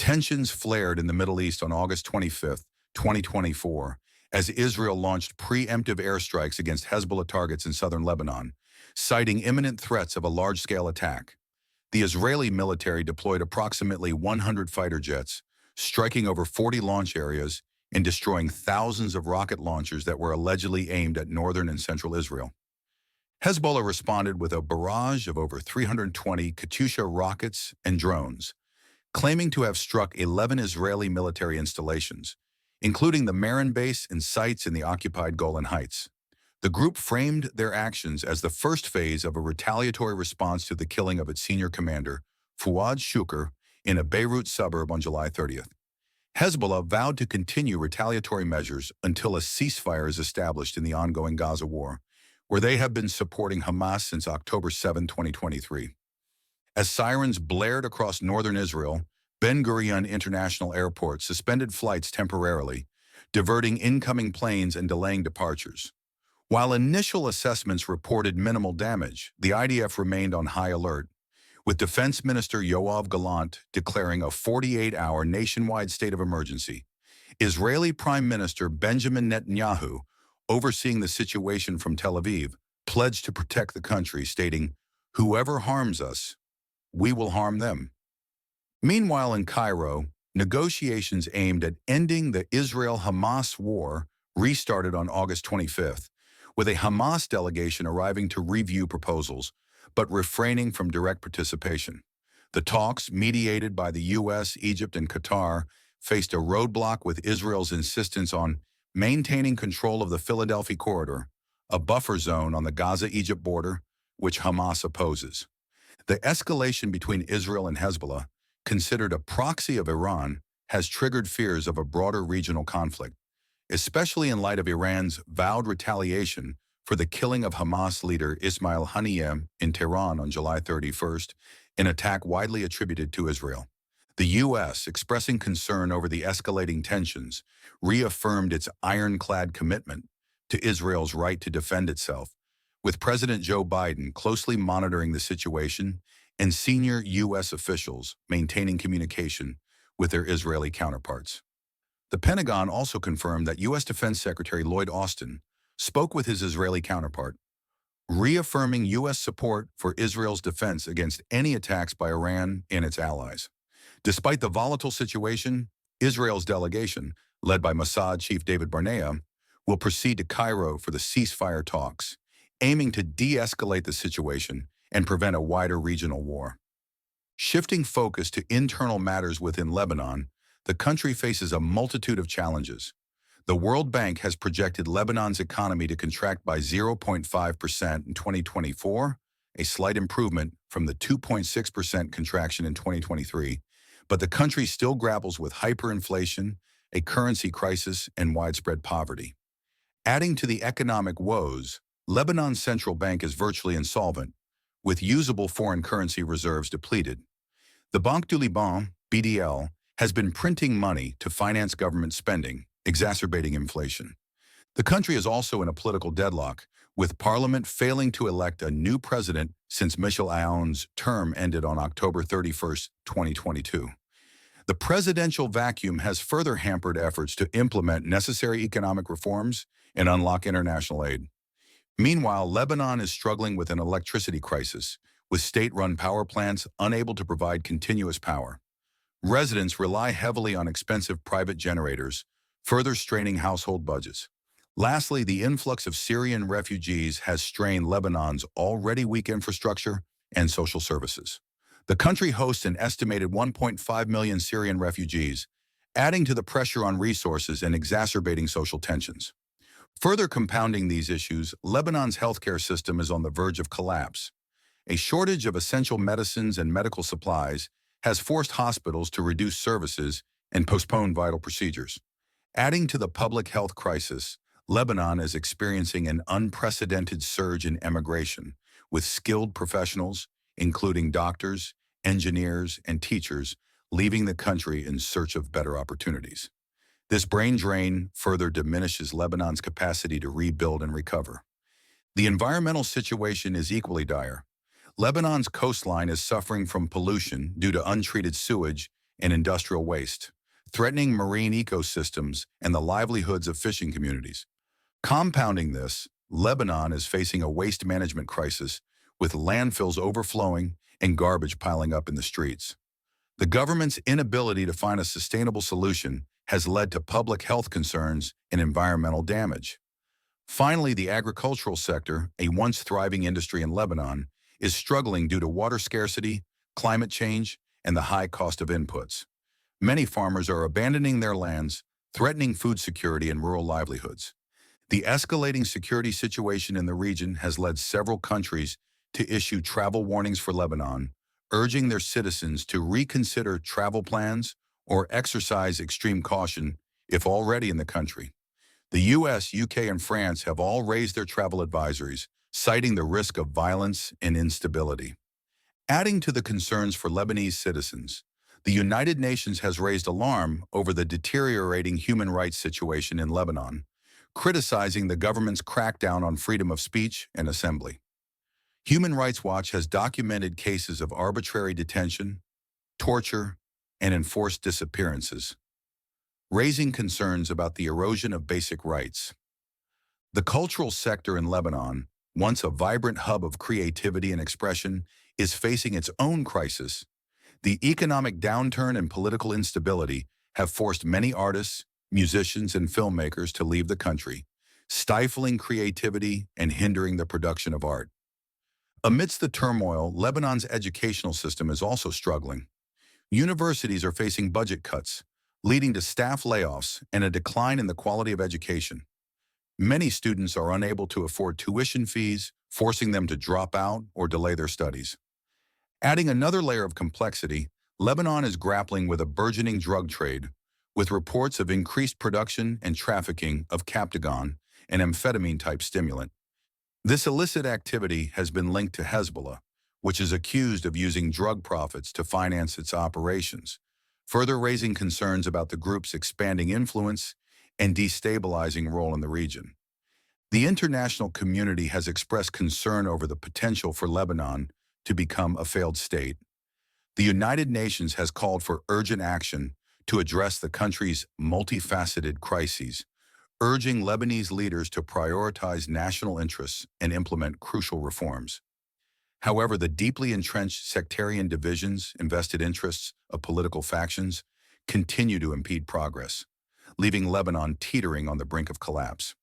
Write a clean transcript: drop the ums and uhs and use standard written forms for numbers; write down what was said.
Tensions flared in the Middle East on August 25, 2024, as Israel launched preemptive airstrikes against Hezbollah targets in southern Lebanon, citing imminent threats of a large-scale attack. The Israeli military deployed approximately 100 fighter jets, striking over 40 launch areas and destroying thousands of rocket launchers that were allegedly aimed at northern and central Israel. Hezbollah responded with a barrage of over 320 Katyusha rockets and drones, claiming to have struck 11 Israeli military installations, including the Marin base and sites in the occupied Golan Heights. The group framed their actions as the first phase of a retaliatory response to the killing of its senior commander, Fuad Shukr, in a Beirut suburb on July 30th. Hezbollah vowed to continue retaliatory measures until a ceasefire is established in the ongoing Gaza war, where they have been supporting Hamas since October 7, 2023. As sirens blared across northern Israel, Ben Gurion International Airport suspended flights temporarily, diverting incoming planes and delaying departures. While initial assessments reported minimal damage, the IDF remained on high alert, with Defense Minister Yoav Gallant declaring a 48-hour nationwide state of emergency. Israeli Prime Minister Benjamin Netanyahu, overseeing the situation from Tel Aviv, pledged to protect the country, stating, "Whoever harms us, we will harm them." Meanwhile, in Cairo, negotiations aimed at ending the Israel-Hamas war restarted on August 25th, with a Hamas delegation arriving to review proposals, but refraining from direct participation. The talks, mediated by the U.S., Egypt, and Qatar, faced a roadblock with Israel's insistence on maintaining control of the Philadelphia corridor, a buffer zone on the Gaza-Egypt border, which Hamas opposes. The escalation between Israel and Hezbollah, considered a proxy of Iran, has triggered fears of a broader regional conflict, especially in light of Iran's vowed retaliation for the killing of Hamas leader Ismail Haniyeh in Tehran on July 31st, an attack widely attributed to Israel. The U.S., expressing concern over the escalating tensions, reaffirmed its ironclad commitment to Israel's right to defend itself, with President Joe Biden closely monitoring the situation and senior U.S. officials maintaining communication with their Israeli counterparts. The Pentagon also confirmed that U.S. Defense Secretary Lloyd Austin spoke with his Israeli counterpart, reaffirming U.S. support for Israel's defense against any attacks by Iran and its allies. Despite the volatile situation, Israel's delegation, led by Mossad Chief David Barnea, will proceed to Cairo for the ceasefire talks, aiming to de-escalate the situation and prevent a wider regional war. Shifting focus to internal matters within Lebanon, the country faces a multitude of challenges. The World Bank has projected Lebanon's economy to contract by 0.5% in 2024, a slight improvement from the 2.6% contraction in 2023, but the country still grapples with hyperinflation, a currency crisis, and widespread poverty. Adding to the economic woes, Lebanon's central bank is virtually insolvent, with usable foreign currency reserves depleted. The Banque du Liban, BDL, has been printing money to finance government spending, exacerbating inflation. The country is also in a political deadlock, with parliament failing to elect a new president since Michel Aoun's term ended on October 31, 2022. The presidential vacuum has further hampered efforts to implement necessary economic reforms and unlock international aid. Meanwhile, Lebanon is struggling with an electricity crisis, with state-run power plants unable to provide continuous power. Residents rely heavily on expensive private generators, further straining household budgets. Lastly, the influx of Syrian refugees has strained Lebanon's already weak infrastructure and social services. The country hosts an estimated 1.5 million Syrian refugees, adding to the pressure on resources and exacerbating social tensions. Further compounding these issues, Lebanon's healthcare system is on the verge of collapse. A shortage of essential medicines and medical supplies has forced hospitals to reduce services and postpone vital procedures. Adding to the public health crisis, Lebanon is experiencing an unprecedented surge in emigration, with skilled professionals, including doctors, engineers, and teachers, leaving the country in search of better opportunities. This brain drain further diminishes Lebanon's capacity to rebuild and recover. The environmental situation is equally dire. Lebanon's coastline is suffering from pollution due to untreated sewage and industrial waste, threatening marine ecosystems and the livelihoods of fishing communities. Compounding this, Lebanon is facing a waste management crisis with landfills overflowing and garbage piling up in the streets. The government's inability to find a sustainable solution has led to public health concerns and environmental damage. Finally, the agricultural sector, a once thriving industry in Lebanon, is struggling due to water scarcity, climate change, and the high cost of inputs. Many farmers are abandoning their lands, threatening food security and rural livelihoods. The escalating security situation in the region has led several countries to issue travel warnings for Lebanon, urging their citizens to reconsider travel plans or exercise extreme caution if already in the country. The US, UK, and France have all raised their travel advisories, citing the risk of violence and instability. Adding to the concerns for Lebanese citizens, the United Nations has raised alarm over the deteriorating human rights situation in Lebanon, criticizing the government's crackdown on freedom of speech and assembly. Human Rights Watch has documented cases of arbitrary detention, torture, and enforced disappearances, raising concerns about the erosion of basic rights. The cultural sector in Lebanon, once a vibrant hub of creativity and expression, is facing its own crisis. The economic downturn and political instability have forced many artists, musicians, and filmmakers to leave the country, stifling creativity and hindering the production of art. Amidst the turmoil, Lebanon's educational system is also struggling. Universities are facing budget cuts, leading to staff layoffs and a decline in the quality of education. Many students are unable to afford tuition fees, forcing them to drop out or delay their studies. Adding another layer of complexity, Lebanon is grappling with a burgeoning drug trade, with reports of increased production and trafficking of captagon, an amphetamine-type stimulant. This illicit activity has been linked to Hezbollah, which is accused of using drug profits to finance its operations, further raising concerns about the group's expanding influence and destabilizing role in the region. The international community has expressed concern over the potential for Lebanon to become a failed state. The United Nations has called for urgent action to address the country's multifaceted crises, urging Lebanese leaders to prioritize national interests and implement crucial reforms. However, the deeply entrenched sectarian divisions and vested interests of political factions continue to impede progress, leaving Lebanon teetering on the brink of collapse.